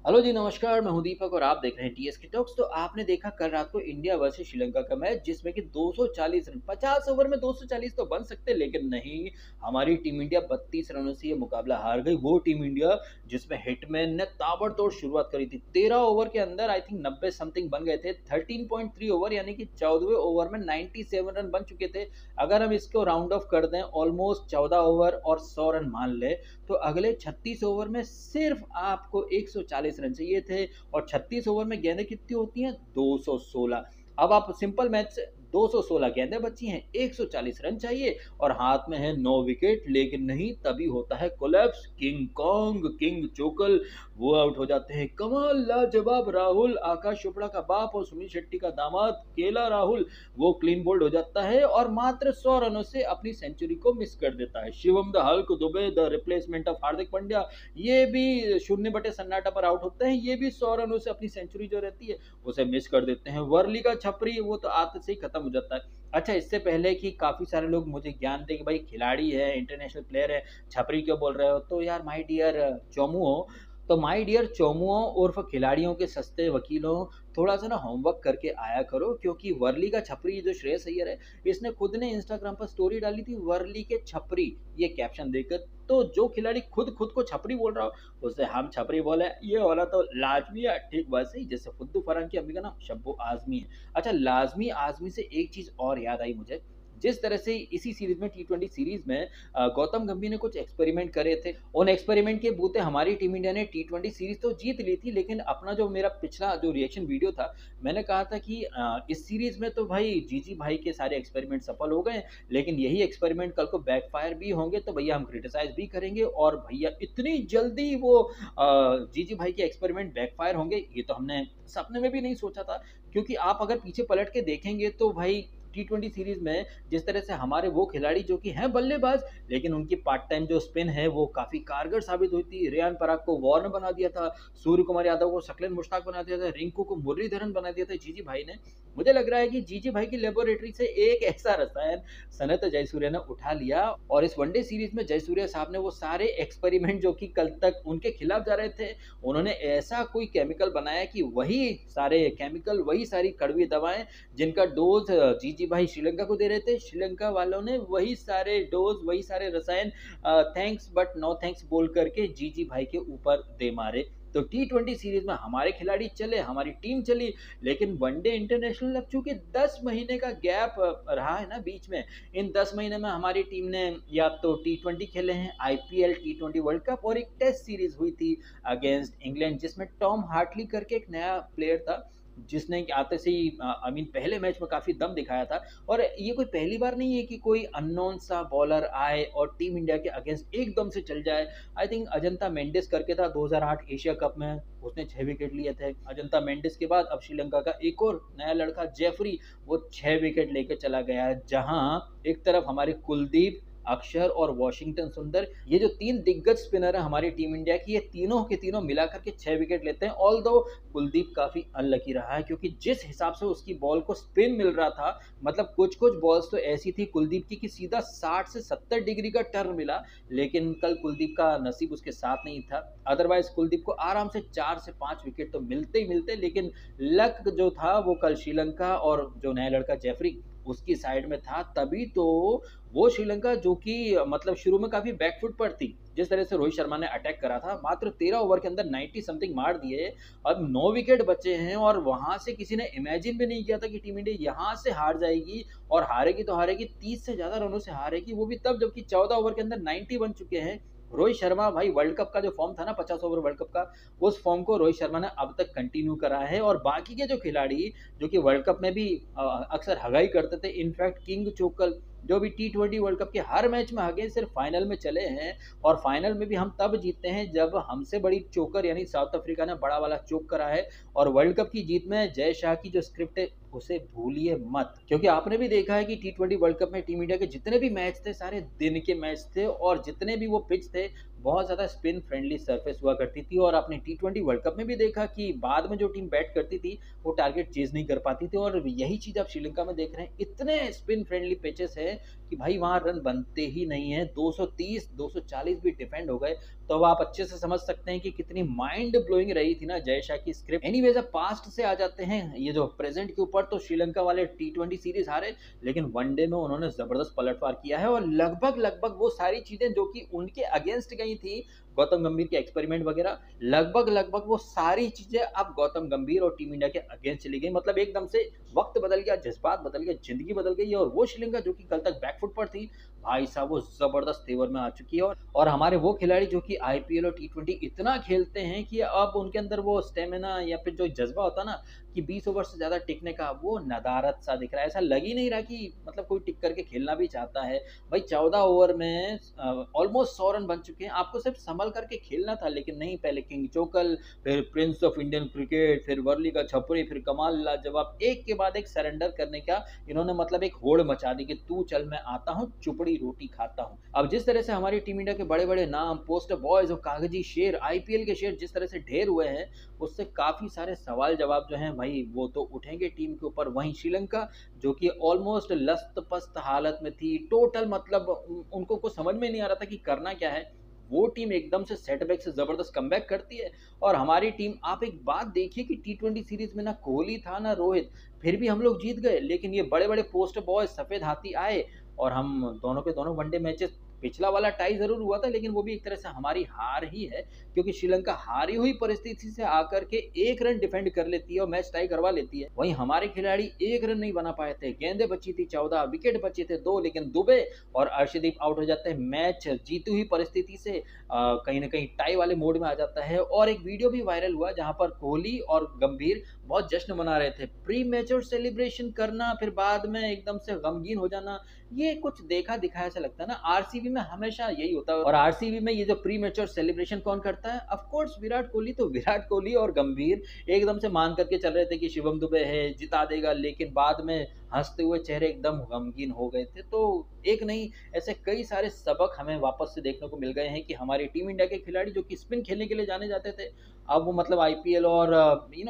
Hello जी, नमस्कार। मैं हूं दीपक और आप देख रहे हैं टीएसके टॉक्स। तो आपने देखा कल रात को इंडिया वर्सेस श्रीलंका का मैच, जिसमें कि 240 रन, 50 ओवर में 240 तो बन सकते, लेकिन नहीं। हमारी टीम इंडिया 32 रनों से ये मुकाबला हार गई। वो टीम इंडिया जिसमें हिटमैन ने ताबड़तोड़ शुरुआत करी थी। 13 ओवर के अंदर आई थिंक 90 समथिंग बन गए थे। 13.3 ओवर यानी कि 14वें ओवर में 97 रन बन चुके थे। अगर हम इसको राउंड ऑफ कर दें, ऑलमोस्ट 14 ओवर और 100 रन मान ले, तो अगले 36 ओवर में सिर्फ आपको 140 रन चाहिए थे। और 36 ओवर में गेंदें कितनी होती हैं? 216। अब आप सिंपल मैथ से, 216 गेंदें बची हैं, 140 रन चाहिए और हाथ में है 9 विकेट। लेकिन नहीं, तभी होता है कोलैप्स। किंग कॉन्ग, किंग चोकल वो आउट हो जाते हैं। कमाल, लाजवाब राहुल, आकाश चोपड़ा का बाप और सुनील शेट्टी का दामाद केला राहुल, वो क्लीन बोल्ड हो जाता है और मात्र 100 रनों से अपनी सेंचुरी को मिस कर देता है। Shivam the Hulk Dube, the replacement of Hardik Pandya, ये भी शून्य बटे सन्नाटा पर आउट होते हैं। ये भी 100 रनों से अपनी सेंचुरी जो रहती है उसे मिस कर देते हैं। वर्ली का छपरी वो तो आते से ही खत्म हो जाता है। अच्छा, इससे पहले कि काफी सारे लोग मुझे ज्ञान दे कि भाई खिलाड़ी है, इंटरनेशनल प्लेयर है, छपरी क्यों बोल रहे हो, तो यार माय डियर चोमुओ, तो माय डियर चोमुओ उर्फ खिलाड़ियों के सस्ते वकीलों, थोड़ा सा ना होमवर्क करके आया करो। क्योंकि वर्ली का छपरी जो श्रेयस अय्यर है, इसने खुद ने इंस्टाग्राम पर स्टोरी डाली थी, वर्ली के छपरी, ये कैप्शन देकर। तो जो खिलाड़ी खुद खुद को छपरी बोल रहा हो उसे हम छपरी बोले, ये वाला तो लाजमी है। ठीक वैसे ही जैसे फुद्दू फरहान की अम्मी का नाम शब्बो आजमी है। अच्छा, लाजमी आजमी से एक चीज और याद आई मुझे। जिस तरह से इसी सीरीज में, टी20 सीरीज में, गौतम गंभीर ने कुछ एक्सपेरिमेंट करे थे, उन एक्सपेरिमेंट के बूते हमारी टीम इंडिया ने टी20 सीरीज तो जीत ली थी। लेकिन अपना जो मेरा पिछला जो रिएक्शन वीडियो था, मैंने कहा था कि इस सीरीज में तो भाई जीजी भाई के सारे एक्सपेरिमेंट सफल हो गए, लेकिन यही एक्सपेरिमेंट कल को बैकफायर भी होंगे, तो भैया हम क्रिटिसाइज भी करेंगे। और भैया इतनी जल्दी वो जीजी भाई के एक्सपेरिमेंट बैकफायर होंगे, ये तो हमने सपने में भी नहीं सोचा था। क्योंकि आप अगर पीछे पलट के देखेंगे तो भाई टी20 सीरीज में जिस तरह से हमारे वो खिलाड़ी जो कि हैं बल्लेबाज, लेकिन उनकी पार्ट टाइम जो स्पिन है वो काफी कारगर साबित हुई थी। रेयान पराग को वॉर्न बना दिया था, सूर्य कुमार यादव को शकलेन मुश्ताक बना दिया था, रिंकू को मुरलीधरन बना दिया था जीजी भाई ने। मुझे लग रहा है कि जीजी भाई की लेबोरेटरी से एक ऐसा रसायन सनत जयसूर्या ने उठा लिया, और इस वनडे सीरीज में जयसूर्या साहब ने वो सारे एक्सपेरिमेंट जो कि कल तक उनके खिलाफ जा रहे थे, उन्होंने ऐसा कोई केमिकल बनाया कि वही सारे केमिकल, वही सारी कड़वी दवाएं जिनका डोज जीजी भाई श्रीलंका को दे रहे थे, श्रीलंका वालों ने वही सारे डोज, वही सारे रसायन थैंक्स बट नो थैंक्स बोल करके जीजी भाई के ऊपर दे मारे। तो टी20 सीरीज में हमारे खिलाड़ी चले, हमारी टीम चली, लेकिन वनडे इंटरनेशनल अब चूंकि 10 महीने का गैप रहा है ना बीच में, इन 10 महीने में हमारी टीम ने या तो टी20 खेले हैं, आईपीएल, टी20 वर्ल्ड कप, और एक टेस्ट सीरीज हुई थी अगेंस्ट इंग्लैंड, जिसमें टॉम हार्टली करके एक नया प्लेयर था, जिसने आते से ही आई मीन पहले मैच में काफी दम दिखाया था। और ये कोई पहली बार नहीं है कि कोई अननोन सा बॉलर आए और टीम इंडिया के अगेंस्ट एकदम से चल जाए। आई थिंक अजंता मेंडिस करके था 2008 एशिया कप में, उसने 6 विकेट लिए थे। अजंता मेंडिस के बाद अब श्रीलंका का एक और नया लड़का जेफरी, वो 6 विकेट लेकर चला गया है। जहां एक तरफ हमारे कुलदीप, अक्षर और वॉशिंगटन सुंदर, ये जो 3 दिग्गज स्पिनर है हमारी टीम इंडिया की, ये तीनों के तीनों मिलाकर के 6 विकेट लेते हैं। ऑल दो कुलदीप काफी अनलकी रहा है, क्योंकि जिस हिसाब से उसकी बॉल को स्पिन मिल रहा था, मतलब कुछ कुछ बॉल्स तो ऐसी थी कुलदीप की कि सीधा 60 से 70 डिग्री का टर्न मिला, लेकिन कल कुलदीप का नसीब उसके साथ नहीं था। अदरवाइज कुलदीप को आराम से 4 से 5 विकेट तो मिलते ही मिलते, लेकिन लक जो था वो कल श्रीलंका और जो नया लड़का जेफरी उसकी साइड में था। तभी तो वो श्रीलंका जो कि मतलब शुरू में काफी बैकफुट पर थी, जिस तरह से रोहित शर्मा ने अटैक करा था, मात्र 13 ओवर के अंदर 90 समथिंग मार दिए, अब 9 विकेट बचे हैं, और वहां से किसी ने इमेजिन भी नहीं किया था कि टीम इंडिया यहां से हार जाएगी, और हारेगी तो हारेगी 30 से ज्यादा रनों से हारेगी, वो भी तब जबकि 14 ओवर के अंदर 90 बन चुके हैं। रोहित शर्मा भाई, वर्ल्ड कप का जो फॉर्म था ना, 50 ओवर वर्ल्ड कप का, उस फॉर्म को रोहित शर्मा ने अब तक कंटिन्यू करा है। और बाकी के जो खिलाड़ी जो कि वर्ल्ड कप में भी अक्सर हगाई करते थे, इनफैक्ट किंग चोकल जो भी टी20 वर्ल्ड कप के हर मैच में आगे सिर्फ फाइनल में चले हैं, और फाइनल में भी हम तब जीतते हैं जब हमसे बड़ी चोकर यानी साउथ अफ्रीका ने बड़ा वाला चोक करा है। और वर्ल्ड कप की जीत में जय शाह की जो स्क्रिप्ट है उसे भूलिए मत, क्योंकि आपने भी देखा है कि टी20 वर्ल्ड कप में टीम इंडिया के जितने भी मैच थे सारे दिन के मैच थे, और जितने भी वो पिच थे बहुत ज़्यादा स्पिन फ्रेंडली सरफेस हुआ करती थी। और आपने टी20 वर्ल्ड कप में भी देखा कि बाद में जो टीम बैट करती थी वो टारगेट चेज नहीं कर पाती थी, और यही चीज़ आप श्रीलंका में देख रहे हैं, इतने स्पिन फ्रेंडली पिचेस है कि भाई वहाँ रन बनते ही नहीं है। 230 240 भी डिफेंड हो गए, तो अब आप अच्छे से समझ सकते हैं कि कितनी माइंड ब्लोइंग रही थी ना जय शाह की स्क्रिप्ट। एनीवेज अब पास्ट से आ जाते हैं ये जो प्रेजेंट के ऊपर। तो श्रीलंका वाले T20 सीरीज हारे, लेकिन वनडे में उन्होंने जबरदस्त पलटवार किया है और लगभग लगभग वो सारी चीजें जो कि उनके अगेंस्ट गई थी, गौतम गंभीर के एक्सपेरिमेंट वगैरह, लगभग लगभग वो सारी चीजें अब गौतम गंभीर और टीम इंडिया के अगेंस्ट चली गई। मतलब एकदम से वक्त बदल गया, जज्बात बदल गए, जिंदगी बदल गई। और वो श्रीलंका जो कि कल तक बैकफुट पर थी, भाई साहब वो जबरदस्त तेवर में आ चुकी है। और हमारे वो खिलाड़ी जो कि आईपीएल और T20 इतना खेलते हैं कि अब उनके अंदर वो स्टेमिना या फिर जो जज्बा होता ना कि 20 ओवर से ज्यादा टिकने का, वो नदारत सा दिख रहा है। ऐसा लग ही नहीं रहा कि मतलब कोई टिक करके खेलना भी चाहता है। भाई 14 ओवर में ऑलमोस्ट 100 रन बन चुके हैं, आपको सिर्फ संभल करके खेलना था, लेकिन नहीं। पहले किंग चोकल, फिर प्रिंस ऑफ इंडियन क्रिकेट, फिर वर्ली का छपरी, फिर कमाल लाजवाब, एक के बाद एक सरेंडर करने का इन्होंने मतलब एक होड़ मचा दी कि तू चल मैं आता हूँ, चुपड़ी रोटी खाता हूँ। अब जिस तरह से हमारी टीम इंडिया के बड़े बड़े नाम, पोस्टर बॉयज और कागजी शेर, आईपीएल के शेर जिस तरह से ढेर हुए हैं, उससे काफी सारे सवाल जवाब जो हैं भाई वो तो उठेंगे टीम के ऊपर। वहीं श्रीलंका जो कि ऑलमोस्ट लस्त पस्त हालत में थी, टोटल मतलब उनको कुछ समझ में नहीं आ रहा था कि करना क्या है, वो टीम एकदम से सेटबैक से जबरदस्त कमबैक करती है। और हमारी टीम, आप एक बात देखिए कि T20 सीरीज में ना कोहली था ना रोहित, फिर भी हम लोग जीत गए। लेकिन ये बड़े बड़े पोस्टर बॉय सफेद हाथी आए और हम दोनों के दोनों वनडे मैचेस, पिछला वाला टाई जरूर हुआ था लेकिन वो भी एक तरह से हमारी हार ही है, क्योंकि श्रीलंका हारी हुई परिस्थिति से आकर के 1 रन डिफेंड कर लेती है और मैच टाई करवा लेती है। वहीं हमारे खिलाड़ी 1 रन नहीं बना पाए थे, गेंदें बची थी 14, विकेट बचे थे 2, लेकिन दुबे और अर्शदीप आउट हो जाते हैं। मैच जीती हुई परिस्थिति से कहीं ना कहीं टाई वाले मोड में आ जाता है। और एक वीडियो भी वायरल हुआ जहां पर कोहली और गंभीर बहुत जश्न मना रहे थे। प्री मैच और सेलिब्रेशन करना, फिर बाद में एकदम से गमगीन हो जाना, ये कुछ देखा दिखाया ऐसा लगता है ना। आरसीबी में हमेशा यही होता है। और आरसीबी में ये जो प्री मैच और सेलिब्रेशन कौन करता है? Of course Virat Kohli. तो विराट कोहली और गंभीर एकदम से मान करके चल रहे थे कि शिवम दुबे है, जिता देगा, लेकिन बाद में हंसते हुए चेहरे एकदम गमगीन हो गए थे। तो एक नहीं, ऐसे कई सारे सबक हमें वापस से देखने को मिल गए हैं कि हमारी टीम इंडिया के खिलाड़ी जो कि स्पिन खेलने के लिए जाने जाते थे, अब वो मतलब आईपीएल और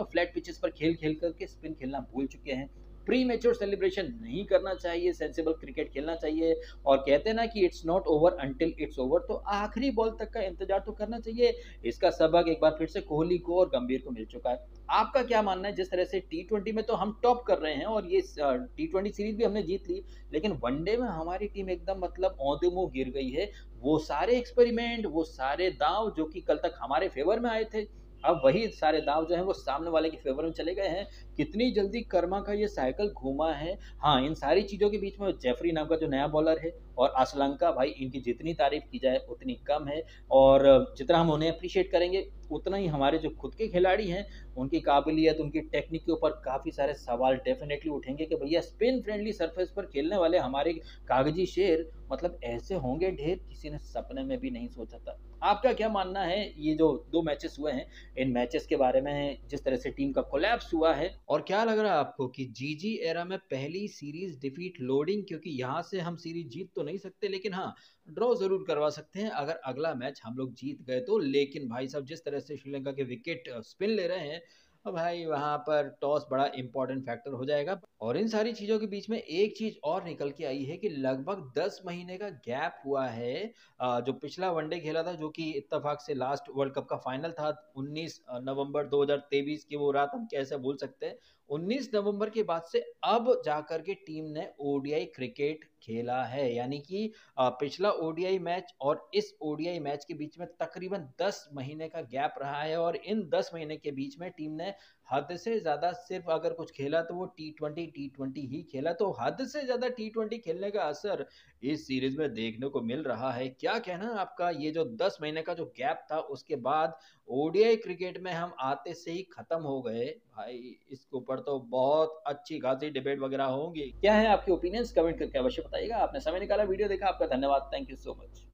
फ्लैट पिचेस पर खेल खेल करके स्पिन खेलना भूल चुके हैं। प्री मैच्योर सेलिब्रेशन नहीं करना चाहिए, सेंसिबल क्रिकेट खेलना चाहिए। और कहते हैं ना कि it's not over until it's over, तो आखिरी बॉल तक का इंतजार तो करना चाहिए। इसका सबक एक बार फिर से कोहली को और गंभीर को मिल चुका है। आपका क्या मानना है? जिस तरह से T20 में तो हम टॉप कर रहे हैं और ये T20 सीरीज भी हमने जीत ली, लेकिन वनडे में हमारी टीम एकदम मतलब औंधे मुंह गिर गई है। वो सारे एक्सपेरिमेंट, वो सारे दांव जो कि कल तक हमारे फेवर में आए थे, अब वही सारे दांव जो हैं वो सामने वाले के फेवर में चले गए हैं। कितनी जल्दी कर्मा का ये साइकिल घूमा है। हाँ, इन सारी चीज़ों के बीच में जेफरी नाम का जो नया बॉलर है और असलंका, भाई इनकी जितनी तारीफ की जाए उतनी कम है। और जितना हम उन्हें अप्रिशिएट करेंगे उतना ही हमारे जो खुद के खिलाड़ी हैं उनकी काबिलियत, उनकी टेक्निक के ऊपर काफ़ी सारे सवाल डेफिनेटली उठेंगे कि भैया स्पिन फ्रेंडली सरफेस पर खेलने वाले हमारे कागजी शेर मतलब ऐसे होंगे ढेर, किसी ने सपने में भी नहीं सोचा था। आपका क्या मानना है ये जो 2 मैचेस हुए हैं, इन मैचेस के बारे में, जिस तरह से टीम का कोलैप्स हुआ है? और क्या लग रहा है आपको कि जीजी एरा में पहली सीरीज डिफीट लोडिंग, क्योंकि यहाँ से हम सीरीज जीत तो नहीं सकते लेकिन हाँ ड्रॉ जरूर करवा सकते हैं अगर अगला मैच हम लोग जीत गए तो। लेकिन भाई साहब जिस तरह से श्रीलंका के विकेट स्पिन ले रहे हैं, अब भाई वहां पर टॉस बड़ा इंपॉर्टेंट फैक्टर हो जाएगा। और इन सारी चीजों के बीच में एक चीज और निकल के आई है कि लगभग 10 महीने का गैप हुआ है। जो पिछला वनडे खेला था, जो कि इत्तेफाक से लास्ट वर्ल्ड कप का फाइनल था 19 नवंबर 2023 की, वो रात हम कैसे भूल सकते हैं। 19 नवंबर के बाद से अब जाकर के टीम ने ओडीआई क्रिकेट खेला है, यानी कि पिछला ओडीआई मैच और इस ओडीआई मैच के बीच में तकरीबन 10 महीने का गैप रहा है। और इन 10 महीने के बीच में टीम ने हद से ज्यादा, सिर्फ अगर कुछ खेला तो वो T20 ही खेला। तो हद से ज्यादा T20 खेलने का असर इस सीरीज में देखने को मिल रहा है। क्या कहना है आपका? ये जो 10 महीने का जो गैप था उसके बाद ओडीआई क्रिकेट में हम आते से ही खत्म हो गए, भाई इसके ऊपर तो बहुत अच्छी खासी डिबेट वगैरह होंगी। क्या है आपके ओपिनियंस? कमेंट करके अवश्य बताइएगा। आपने समय निकाला, वीडियो देखा, आपका धन्यवाद। Thank you so much.